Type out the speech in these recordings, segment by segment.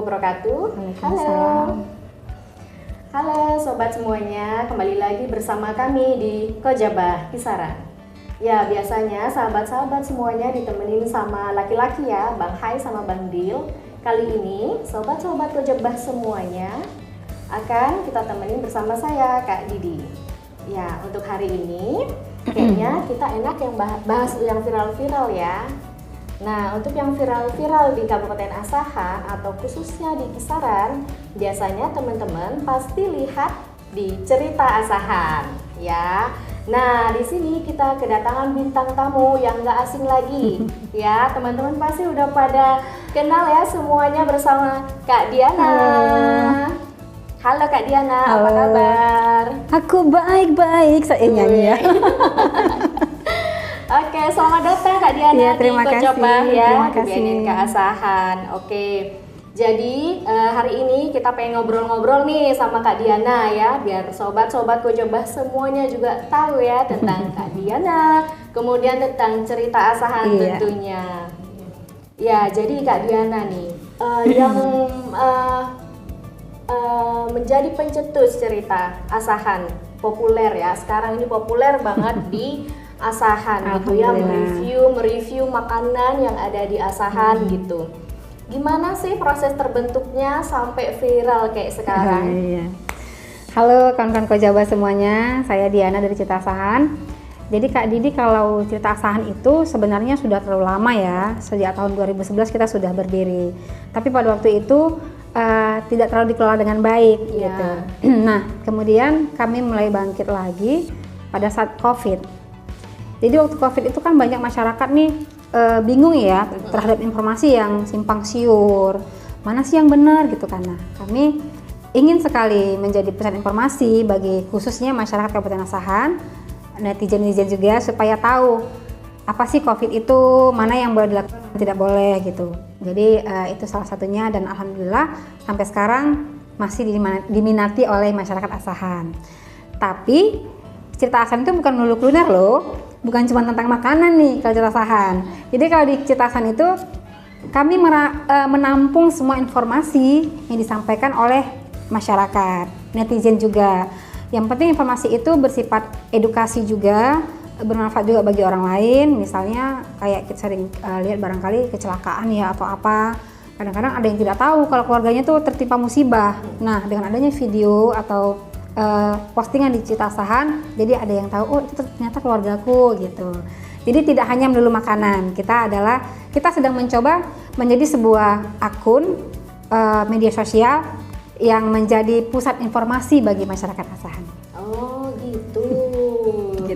wabarakatuh. Halo. Halo sobat semuanya, kembali lagi bersama kami di Kojabah Kisaran. Ya, biasanya sahabat-sahabat semuanya ditemenin sama laki-laki ya, Bang Hai sama Bang Dil. Kali ini sobat-sobat Kojabah semuanya akan kita temenin bersama saya, Kak Didi. Ya, untuk hari ini kayaknya kita enak yang bahas yang viral-viral ya. Nah, untuk yang viral-viral di Kabupaten Asahan atau khususnya di Kisaran, biasanya teman-teman pasti lihat di Cerita Asahan, ya. Nah, di sini kita kedatangan bintang tamu yang nggak asing lagi, ya. Teman-teman pasti udah pada kenal ya semuanya bersama Kak Diana. Halo Kak Diana, halo. Apa kabar? Aku baik-baik, saya nyanyi ya. Oke, selamat datang Kak Diana di Kojabah ya, di BNN Asahan. Oke, jadi hari ini kita pengen ngobrol-ngobrol nih sama Kak Diana ya, biar sobat-sobat Kojabah semuanya juga tahu ya tentang Kak Diana, kemudian tentang Cerita Asahan tentunya. Ya, jadi Kak Diana nih yang menjadi pencetus Cerita Asahan populer ya, sekarang ini populer banget di Asahan gitu ya, mereview makanan yang ada di Asahan gitu. Gimana sih proses terbentuknya sampai viral kayak sekarang? Halo kawan-kawan Kojabah semuanya, saya Diana dari Cerita Asahan. Jadi Kak Didi, kalau Cerita Asahan itu sebenarnya sudah terlalu lama ya, sejak tahun 2011 kita sudah berdiri. Tapi pada waktu itu tidak terlalu dikelola dengan baik gitu. Nah, kemudian kami mulai bangkit lagi pada saat COVID. Jadi waktu COVID itu kan banyak masyarakat nih bingung ya terhadap informasi yang simpang siur, mana sih yang benar gitu kan. Nah, kami ingin sekali menjadi pusat informasi bagi khususnya masyarakat Kabupaten Asahan, netizen juga, supaya tahu apa sih COVID itu, mana yang boleh dilakukan dan tidak boleh gitu. Jadi itu salah satunya, dan alhamdulillah sampai sekarang masih diminati oleh masyarakat Asahan. Tapi Cerita Asahan itu bukan melulu kuliner loh, bukan cuma tentang makanan nih kalau Cerita Asahan. Jadi kalau di Cerita Asahan itu kami menampung semua informasi yang disampaikan oleh masyarakat, netizen juga. Yang penting informasi itu bersifat edukasi juga, bermanfaat juga bagi orang lain. Misalnya kayak kita sering lihat barangkali kecelakaan ya atau apa. Kadang-kadang ada yang tidak tahu kalau keluarganya tuh tertimpa musibah. Nah, dengan adanya video atau postingan di Cerita Asahan, jadi ada yang tahu, oh itu ternyata keluargaku gitu. Jadi tidak hanya melulu makanan, kita sedang mencoba menjadi sebuah akun media sosial yang menjadi pusat informasi bagi masyarakat Asahan. Oh gitu.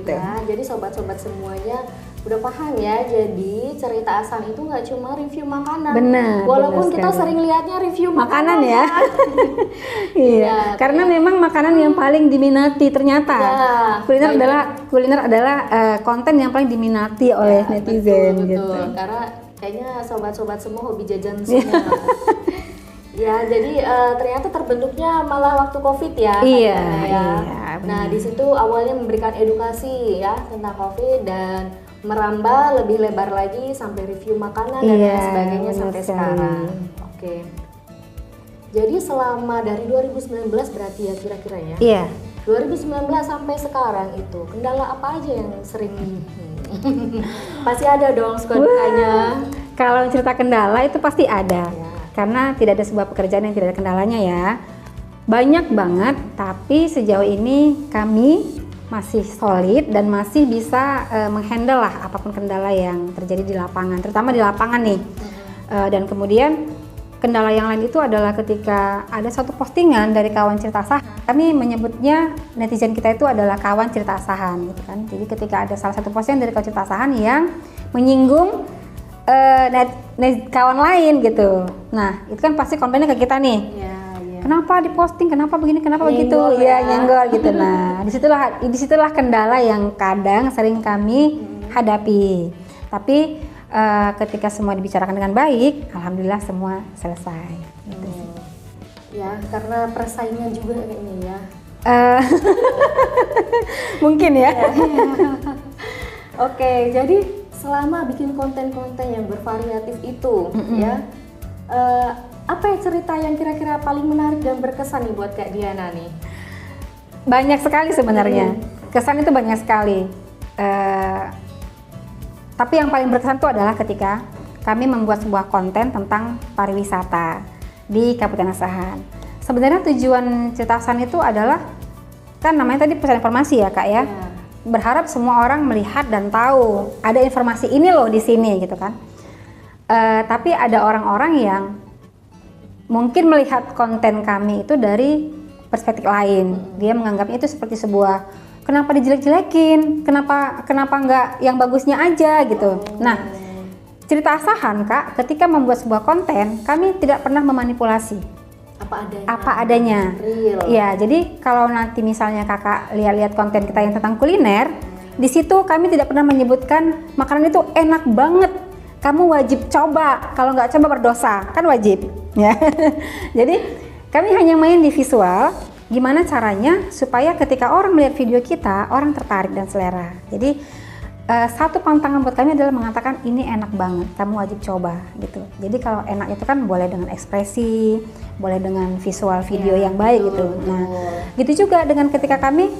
Ya, jadi sobat-sobat semuanya udah paham ya, jadi Cerita Asahan itu nggak cuma review makanan. Benar. Walaupun kita sering lihatnya review makanan ya. Iya. Karena memang makanan yang paling diminati ternyata. Kuliner adalah konten yang paling diminati oleh netizen. Betul. Gitu. Karena kayaknya sobat-sobat semua hobi jajan semua. Ya, jadi ternyata terbentuknya malah waktu COVID ya. Iya. Nah, di situ awalnya memberikan edukasi ya tentang COVID dan merambah lebih lebar lagi sampai review makanan dan lain sebagainya sampai sekarang. Oke. Jadi selama dari 2019 berarti ya kira-kira ya? Iya. 2019 sampai sekarang itu kendala apa aja yang sering? Pasti ada dong suka dukanya. Kalau cerita kendala itu pasti ada. Karena tidak ada sebuah pekerjaan yang tidak ada kendalanya ya. Banyak banget, tapi sejauh ini kami masih solid dan masih bisa menghandle lah apapun kendala yang terjadi di lapangan, terutama di lapangan nih. Dan kemudian kendala yang lain itu adalah ketika ada satu postingan dari kawan Cerita Asahan, kami menyebutnya netizen kita itu adalah kawan Cerita Asahan gitu kan. Jadi ketika ada salah satu postingan dari kawan Cerita Asahan yang menyinggung kawan lain gitu. Nah, itu kan pasti kontennya ke kita nih. Kenapa diposting? Kenapa begini? Kenapa begitu? Ya, nyenggol gitu. Nah, disitulah kendala yang kadang sering kami hadapi. Tapi ketika semua dibicarakan dengan baik, alhamdulillah semua selesai. Gitu. Ya, karena persaingan juga ini ya. Mungkin ya. Oke, jadi selama bikin konten-konten yang bervariatif itu ya, apa ya cerita yang kira-kira paling menarik dan berkesan nih buat Kak Diana nih? Banyak sekali sebenarnya. Kesan itu banyak sekali. Tapi yang paling berkesan itu adalah ketika kami membuat sebuah konten tentang pariwisata di Kabupaten Asahan. Sebenarnya tujuan cerita Asahan itu adalah, kan namanya tadi pusat informasi ya Kak ya. Berharap semua orang melihat dan tahu ada informasi ini loh di sini gitu kan. Tapi ada orang-orang yang mungkin melihat konten kami itu dari perspektif lain. Dia menganggapnya itu seperti sebuah, kenapa dijelek-jelekin, kenapa nggak yang bagusnya aja gitu. Nah, cerita Asahan Kak, ketika membuat sebuah konten, kami tidak pernah memanipulasi. Apa adanya. Real. Ya, jadi kalau nanti misalnya Kakak lihat-lihat konten kita yang tentang kuliner, di situ kami tidak pernah menyebutkan makanan itu enak banget, kamu wajib coba, kalau nggak coba berdosa, kan wajib. Ya. Jadi kami hanya main di visual, gimana caranya supaya ketika orang melihat video kita, orang tertarik dan selera. Jadi satu pantangan buat kami adalah mengatakan ini enak banget, kamu wajib coba gitu. Jadi kalau enak itu kan boleh dengan ekspresi, boleh dengan visual video yang baik gitu. Nah, gitu juga dengan ketika kami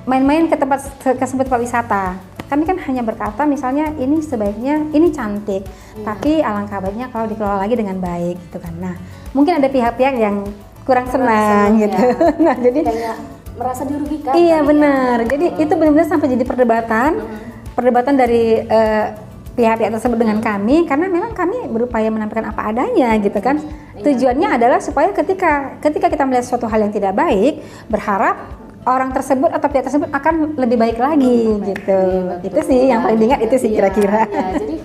main-main ke tempat wisata. Kami kan hanya berkata misalnya ini sebaiknya, ini cantik, tapi alangkah baiknya kalau dikelola lagi dengan baik gitu kan. Nah, mungkin ada pihak-pihak yang kurang senang gitu. Nah, jadi kayak merasa dirugikan. Iya benar. Jadi itu benar-benar sampai jadi perdebatan dari pihak-pihak tersebut dengan kami, karena memang kami berupaya menampilkan apa adanya gitu kan. Tujuannya adalah supaya ketika kita melihat suatu hal yang tidak baik, berharap orang tersebut atau pihak tersebut akan lebih baik lagi gitu. Itu sih yang paling diingat, itu sih kira-kira. Jadi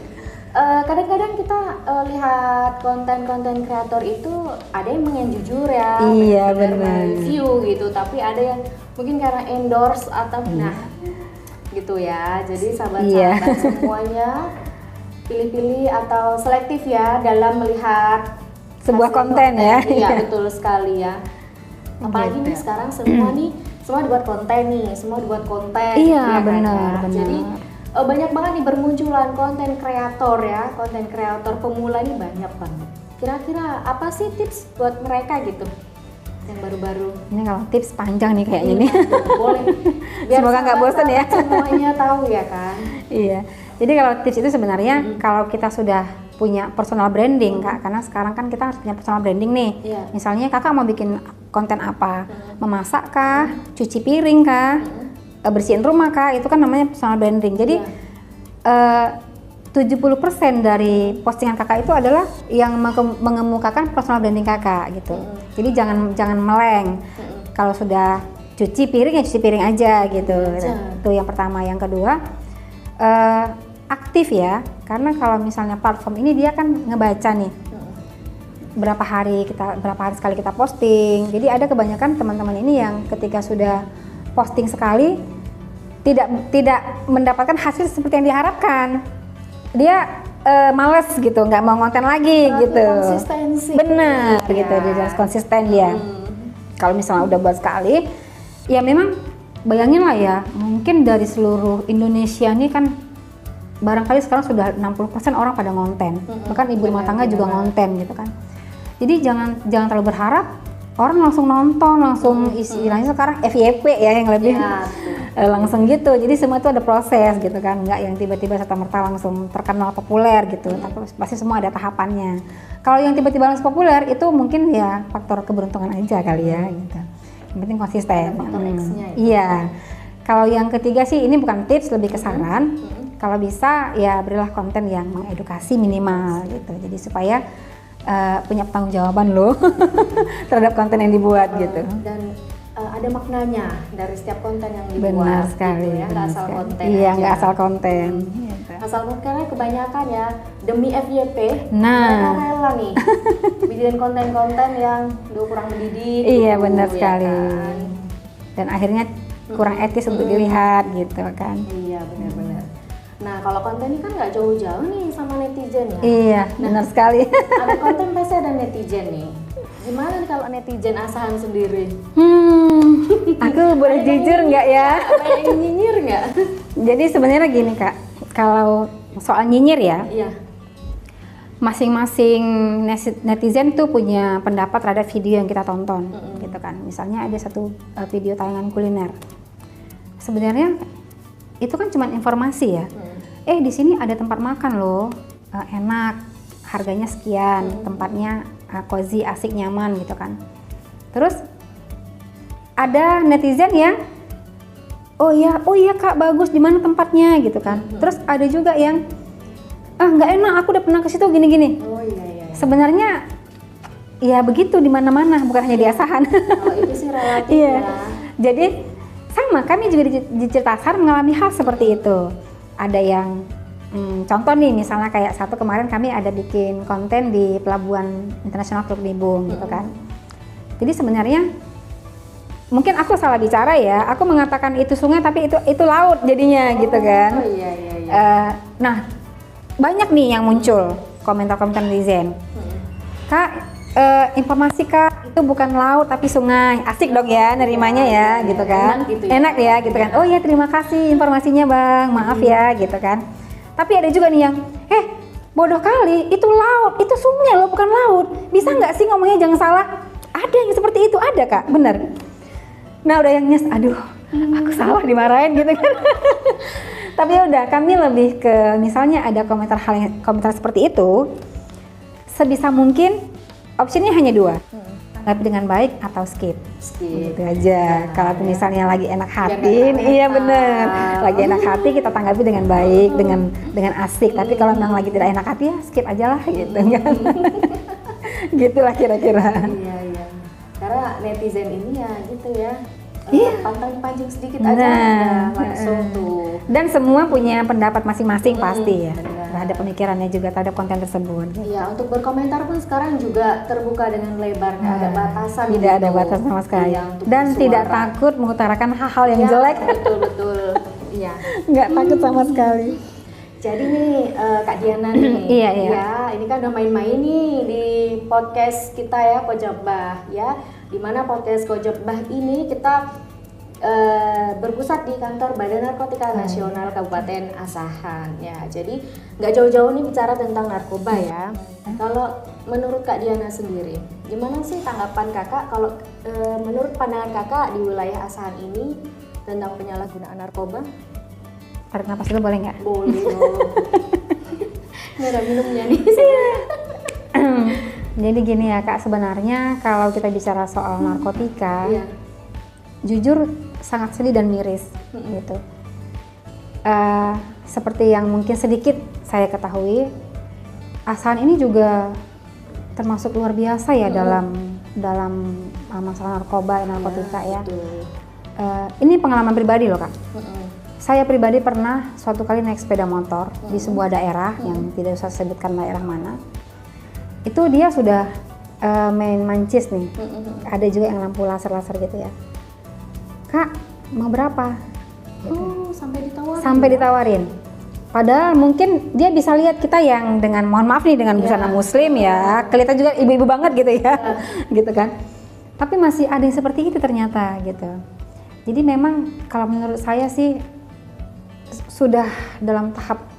kadang-kadang kita lihat konten-konten kreator itu ada yang yang jujur ya, benar, review gitu, tapi ada yang mungkin karena endorse atau nah gitu ya. Jadi sahabat-sahabat semuanya pilih-pilih atau selektif ya dalam melihat sebuah konten ya. Iya betul sekali ya. Apalagi nih sekarang semua dibuat konten nih, semua dibuat konten. Iya ya, benar. Jadi banyak banget nih bermunculan konten kreator ya, konten kreator pemula ini banyak banget. Kira-kira apa sih tips buat mereka gitu yang baru-baru? Ini kalau tips panjang nih kayaknya nih. Boleh. Biar semoga nggak bosan ya. Semuanya tahu ya kan. Iya. Jadi kalau tips itu sebenarnya kalau kita sudah punya personal branding Kak, karena sekarang kan kita harus punya personal branding nih. Misalnya Kakak mau bikin konten apa? Memasak kah? Cuci piring kah? Bersihin rumah kah, itu kan namanya personal branding. Jadi 70% dari postingan Kakak itu adalah yang mengemukakan personal branding Kakak gitu. Jadi jangan meleng. Kalau sudah cuci piring ya cuci piring aja gitu. Itu yang pertama. Yang kedua, aktif ya, karena kalau misalnya platform ini dia kan ngebaca nih berapa hari sekali kita posting. Jadi ada kebanyakan teman-teman ini yang ketika sudah posting sekali tidak mendapatkan hasil seperti yang diharapkan, dia males gitu, nggak mau konten lagi gitu. Konsistensi benar gitu, dia harus konsisten dia. Kalau misalnya udah buat sekali ya memang bayangin lah ya, mungkin dari seluruh Indonesia nih kan barangkali sekarang sudah 60% orang pada ngonten, bahkan ibu rumah tangga juga ngonten gitu kan. Jadi jangan terlalu berharap orang langsung nonton, langsung istilahnya sekarang FYP ya yang lebih langsung gitu. Jadi semua itu ada proses gitu kan, nggak yang tiba-tiba serta-merta langsung terkenal populer gitu. Tapi pasti semua ada tahapannya. Kalau yang tiba-tiba langsung populer itu mungkin ya faktor keberuntungan aja kali ya gitu. Yang penting konsisten. Iya. Kalau yang ketiga sih ini bukan tips, lebih ke saran. Kalau bisa ya berilah konten yang mengedukasi minimal gitu. Jadi supaya punya pertanggungjawaban loh terhadap konten yang dibuat gitu. Dan ada maknanya dari setiap konten yang dibuat. Benar sekali. Gitu ya, nggak asal konten. Iya, aja. nggak asal konten. Asal kontennya kebanyakan ya demi FYP. Nah, rela nih bikin konten-konten yang kurang mendidik. Iya gitu, benar sekali. Kan? Dan akhirnya kurang etis untuk dilihat gitu kan. Iya benar-benar. Nah kalau konten ini kan nggak jauh-jauh nih sama netizen ya. Iya benar sekali. Ada konten pasti ada netizen nih. Gimana nih kalau netizen Asahan sendiri? Aku boleh jujur nggak ya? Ada yang nyinyir nggak? Jadi sebenarnya gini Kak, kalau soal nyinyir ya, masing-masing netizen tuh punya pendapat terhadap video yang kita tonton, gitu kan. Misalnya ada satu video tayangan kuliner. Sebenarnya itu kan cuma informasi ya. Di sini ada tempat makan loh, enak, harganya sekian, tempatnya cozy, asik, nyaman gitu kan. Terus ada netizen yang oh iya Kak, bagus, di mana tempatnya gitu kan. Terus ada juga yang nggak enak, aku udah pernah ke situ gini-gini. Oh iya. Sebenarnya ya begitu di mana-mana, bukan hanya di Asahan. Oh, itu sih relatif Iya. ya. Jadi sama, kami juga di Cerita Asahan mengalami hal seperti itu. Ada yang contoh nih, misalnya kayak satu kemarin kami ada bikin konten di Pelabuhan Internasional Teluk Nibung gitu kan. Jadi sebenarnya mungkin aku salah bicara ya, aku mengatakan itu sungai tapi itu laut jadinya gitu kan. Oh iya. Nah, banyak nih yang muncul komentar-komentar netizen. Kak, informasi Kak, itu bukan laut tapi sungai. Asik dong ya nerimanya ya gitu kan. Enak ya gitu kan. Oh ya, terima kasih informasinya Bang, maaf ya gitu kan. Tapi ada juga nih yang bodoh kali, itu laut, itu sungai loh, bukan laut. Bisa nggak sih ngomongnya jangan salah? Ada yang seperti itu, ada Kak, bener. Nah udah yang nyes, aduh aku salah dimarahin gitu kan. Tapi udah, kami lebih ke misalnya ada komentar seperti itu, sebisa mungkin opsinya hanya dua, tanggapi dengan baik atau skip. Gitu aja. Kalau misalnya lagi enak hati, iya bener, lagi enak hati kita tanggapi dengan baik, dengan asik. Tapi kalau memang lagi tidak enak hati ya skip aja lah gitu kan. Gitulah kira-kira. Iya. Karena netizen ini ya gitu ya, pancing sedikit Nah, aja langsung tuh. Dan semua punya pendapat masing-masing pasti ya, terhadap pemikirannya juga terhadap konten tersebut. Iya, untuk berkomentar pun sekarang juga terbuka dengan lebar, nggak ada batasan. Tidak ada batas sama sekali. Iya, Dan tidak takut mengutarakan hal-hal yang jelek. Betul. Iya. Nggak takut sama sekali. Jadi nih Kak Diana nih, Iya. ya ini kan udah main-main nih di podcast kita ya, Kojabah ya. Dimana podcast Kojabah ini kita berpusat di kantor Badan Narkotika Nasional Kabupaten Asahan ya. Jadi nggak jauh-jauh nih bicara tentang narkoba ya. Kalau menurut Kak Diana sendiri, gimana sih tanggapan kakak kalau menurut pandangan kakak di wilayah Asahan ini tentang penyalahgunaan narkoba? Tarik napas dulu boleh nggak? Boleh dong. Ini ada minumnya nih. Jadi gini ya Kak, sebenarnya kalau kita bicara soal narkotika, jujur sangat sedih dan miris gitu. Seperti yang mungkin sedikit saya ketahui, Asahan ini juga termasuk luar biasa ya dalam masalah narkotika ya. Ini pengalaman pribadi loh Kak. Saya pribadi pernah suatu kali naik sepeda motor di sebuah daerah yang tidak usah sebutkan daerah mana. Itu dia sudah main mancis nih. Ada juga yang lampu laser gitu ya. Kak, mau berapa? Gitu. Sampai ditawarin. Padahal mungkin dia bisa lihat kita yang dengan mohon maaf nih dengan busana muslim ya, kelihatan juga ibu-ibu banget gitu ya. Gitu kan. Tapi masih ada yang seperti itu ternyata gitu. Jadi memang kalau menurut saya sih sudah dalam tahap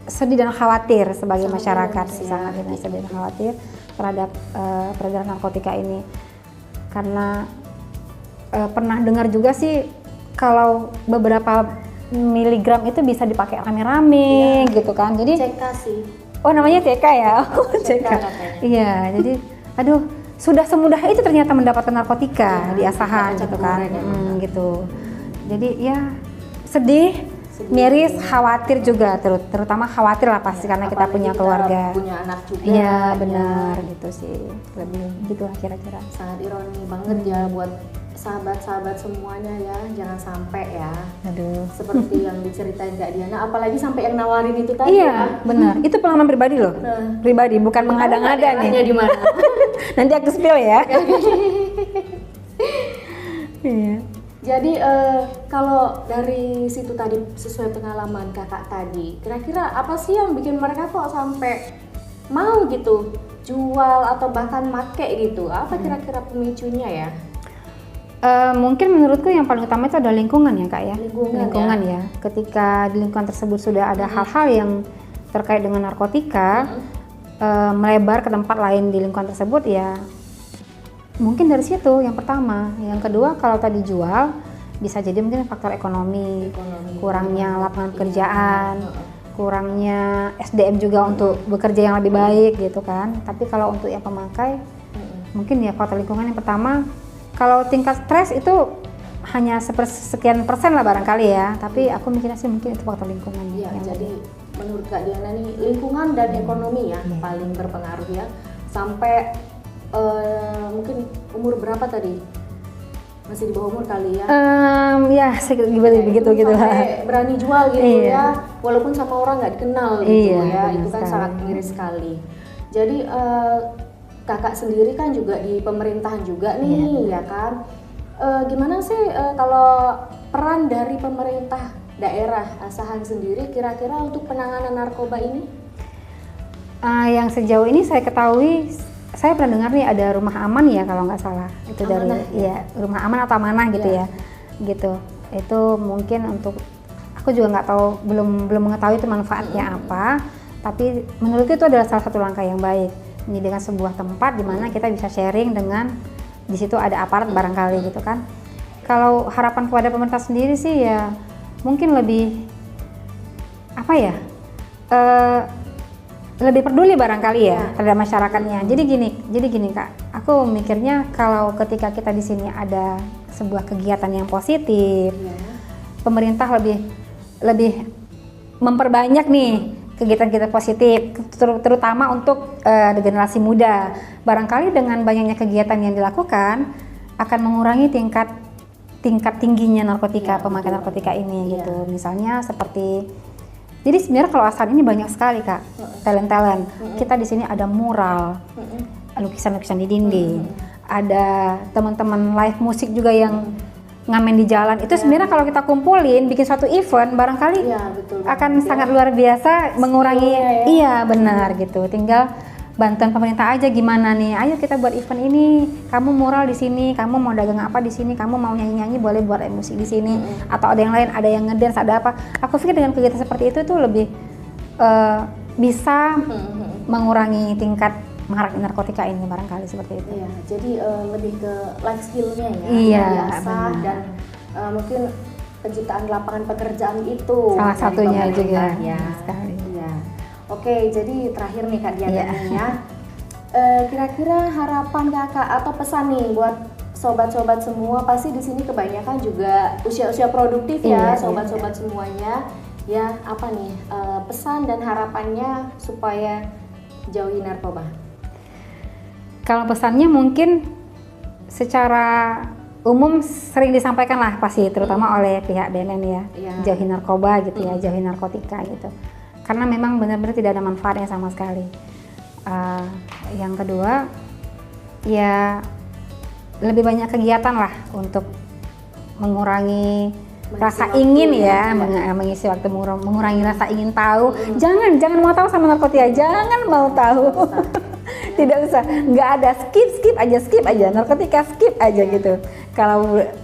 sedih dan khawatir sebagai masyarakat, sangat sedih dan khawatir terhadap peredaran narkotika ini. Karena pernah dengar juga sih kalau beberapa miligram itu bisa dipakai rame-rame gitu kan. Jadi CK sih. Oh namanya CK ya? CK. Iya, jadi aduh sudah semudah itu ternyata mendapatkan narkotika di Asahan gitu kan. Gitu. Jadi ya sedih, miris, khawatir juga, terutama khawatir lah pasti karena kita punya keluarga, punya anak juga. Iya benar gitu sih, lebih gitulah kira-kira. Sangat ironi banget ya buat sahabat-sahabat semuanya ya, jangan sampai ya. Aduh. Seperti yang diceritain Kak Diana, apalagi sampai yang nawarin itu tadi. Iya benar, itu pengalaman pribadi loh, pribadi bukan mengada-ngada nih. Di mana? Nanti aku spill ya. Iya. Jadi kalau dari situ tadi sesuai pengalaman kakak tadi, kira-kira apa sih yang bikin mereka kok sampai mau gitu jual atau bahkan make gitu? Apa kira-kira pemicunya ya? Mungkin menurutku yang paling utama itu ada lingkungan ya Kak ya. Lingkungan ya. Ketika di lingkungan tersebut sudah ada hal-hal yang terkait dengan narkotika, melebar ke tempat lain di lingkungan tersebut, ya mungkin dari situ yang pertama. Yang kedua, kalau tadi jual bisa jadi mungkin faktor ekonomi. Kurangnya lapangan pekerjaan, kurangnya SDM juga untuk bekerja yang lebih baik gitu kan. Tapi kalau untuk yang pemakai mungkin ya faktor lingkungan yang pertama. Kalau tingkat stres itu hanya sekian persen lah barangkali ya, tapi aku mikirnya sih mungkin itu faktor lingkungan. Iya, jadi menurut Kak Diana nih, lingkungan dan ekonomi ya paling berpengaruh ya. Sampai mungkin umur berapa tadi? Masih di bawah umur kali ya? Ya begitu sampai berani jual gitu ya, walaupun sama orang nggak dikenal gitu ya, itu kan sangat miris sekali. Jadi kakak sendiri kan juga di pemerintahan juga nih, ya kan? Gimana sih kalau peran dari pemerintah daerah Asahan sendiri kira-kira untuk penanganan narkoba ini? Yang sejauh ini saya ketahui, saya pernah dengar nih ada rumah aman ya kalau nggak salah, itu amanah, dari ya rumah aman atau amanah gitu ya, gitu. Itu mungkin untuk, aku juga nggak tahu, belum mengetahui itu manfaatnya apa, tapi menurutku itu adalah salah satu langkah yang baik, menyediakan sebuah tempat di mana kita bisa sharing dengan, di situ ada aparat barangkali gitu kan. Kalau harapan kepada pemerintah sendiri sih ya mungkin lebih apa ya, lebih peduli barangkali ya terhadap masyarakatnya. Jadi gini Kak, aku mikirnya kalau ketika kita di sini ada sebuah kegiatan yang positif, pemerintah lebih memperbanyak nih kegiatan-kegiatan positif, terutama untuk generasi muda. Barangkali dengan banyaknya kegiatan yang dilakukan akan mengurangi tingkat tingginya narkotika, pemakaian narkotika ini gitu. Misalnya seperti, jadi sebenarnya kalau Asahan ini banyak sekali Kak, talent. Kita di sini ada mural, lukisan-lukisan di dinding, ada teman-teman live musik juga yang ngamen di jalan. Itu sebenarnya kalau kita kumpulin, bikin suatu event, barangkali akan sangat luar biasa, mengurangi. Iya benar gitu. Tinggal bantuan pemerintah aja gimana nih, ayo kita buat event ini, kamu mural di sini, kamu mau dagang apa di sini, kamu mau nyanyi-nyanyi boleh buat musik di sini, atau ada yang lain, ada yang ngedance, ada apa. Aku pikir dengan kegiatan seperti itu tuh lebih bisa mengurangi tingkat maraknya narkotika ini, barangkali seperti itu. Iya, jadi lebih ke life skill-nya ya, iya, biasa dan mungkin penciptaan lapangan pekerjaan itu salah satunya juga ya. Sekali. Iya. Oke, jadi terakhir nih Kak Diana nih ya, kira-kira harapan kakak atau pesan nih buat sobat-sobat semua, pasti di sini kebanyakan juga usia-usia produktif ya, sobat-sobat semuanya ya, apa nih pesan dan harapannya supaya jauhi narkoba? Kalau pesannya mungkin secara umum sering disampaikan lah pasti, terutama oleh pihak BNN ya, jauhi narkoba gitu ya, jauhi narkotika gitu. Karena memang benar-benar tidak ada manfaatnya sama sekali. Yang kedua, ya lebih banyak kegiatan lah untuk mengurangi rasa ingin ya, mengisi waktu, mengurangi rasa ingin tahu. Jangan mau tahu sama narkotika, jangan mau tahu. Tidak usah, nggak ada, skip aja narkotika, skip aja gitu.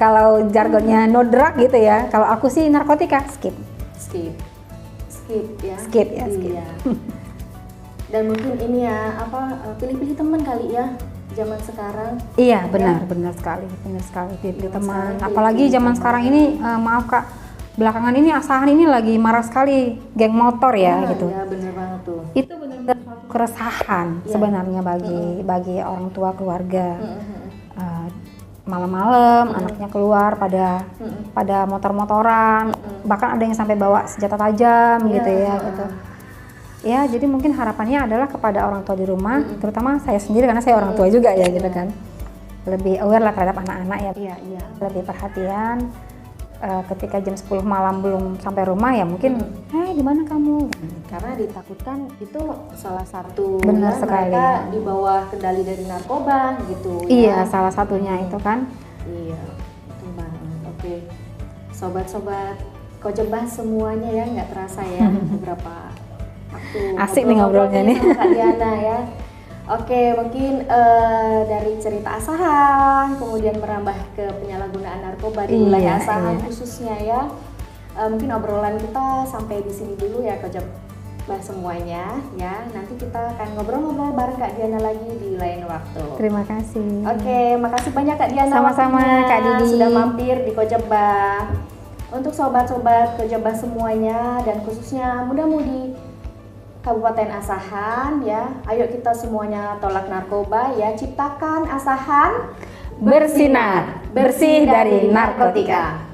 Kalau jargonnya no drug gitu ya, kalau aku sih narkotika skip ya. Iya. Dan mungkin ini ya, pilih-pilih teman kali ya zaman sekarang. Iya, benar sekali pilih teman. Apalagi zaman sekarang ini, maaf Kak, belakangan ini Asahan ini lagi marah sekali geng motor ya gitu. Iya, benar banget tuh. Itu benar-benar keresahan sebenarnya bagi orang tua keluarga. Malam-malam anaknya keluar pada motor-motoran, bahkan ada yang sampai bawa senjata tajam gitu ya gitu. Ya, jadi mungkin harapannya adalah kepada orang tua di rumah, terutama saya sendiri karena saya orang tua juga ya gitu kan. Lebih aware lah terhadap anak-anak ya. Lebih perhatian. Ketika jam 10 malam belum sampai rumah ya mungkin, di mana kamu? Karena ditakutkan itu salah satu benar sekali mereka di bawah kendali dari narkoba gitu. Iya, salah satunya itu kan. Iya, betul banget. Oke, sobat-sobat Kojebah semuanya ya, nggak terasa ya beberapa waktu. Asik nih ngobrolnya nih. Sama Kak Diana ya. Oke, mungkin dari cerita Asahan, kemudian merambah ke penyalahgunaan narkoba di wilayah Asahan khususnya ya. Mungkin obrolan kita sampai di sini dulu ya, Kojaba semuanya ya. Nanti kita akan ngobrol-ngobrol bareng Kak Diana lagi di lain waktu. Terima kasih. Oke, makasih banyak Kak Diana. Sama-sama, waktunya Kak Didi. sudah mampir di Kojaba. Untuk sobat-sobat Kojaba semuanya dan khususnya muda-mudi Kabupaten Asahan ya, ayo kita semuanya tolak narkoba ya, ciptakan Asahan Bersinar, bersih dari narkotika.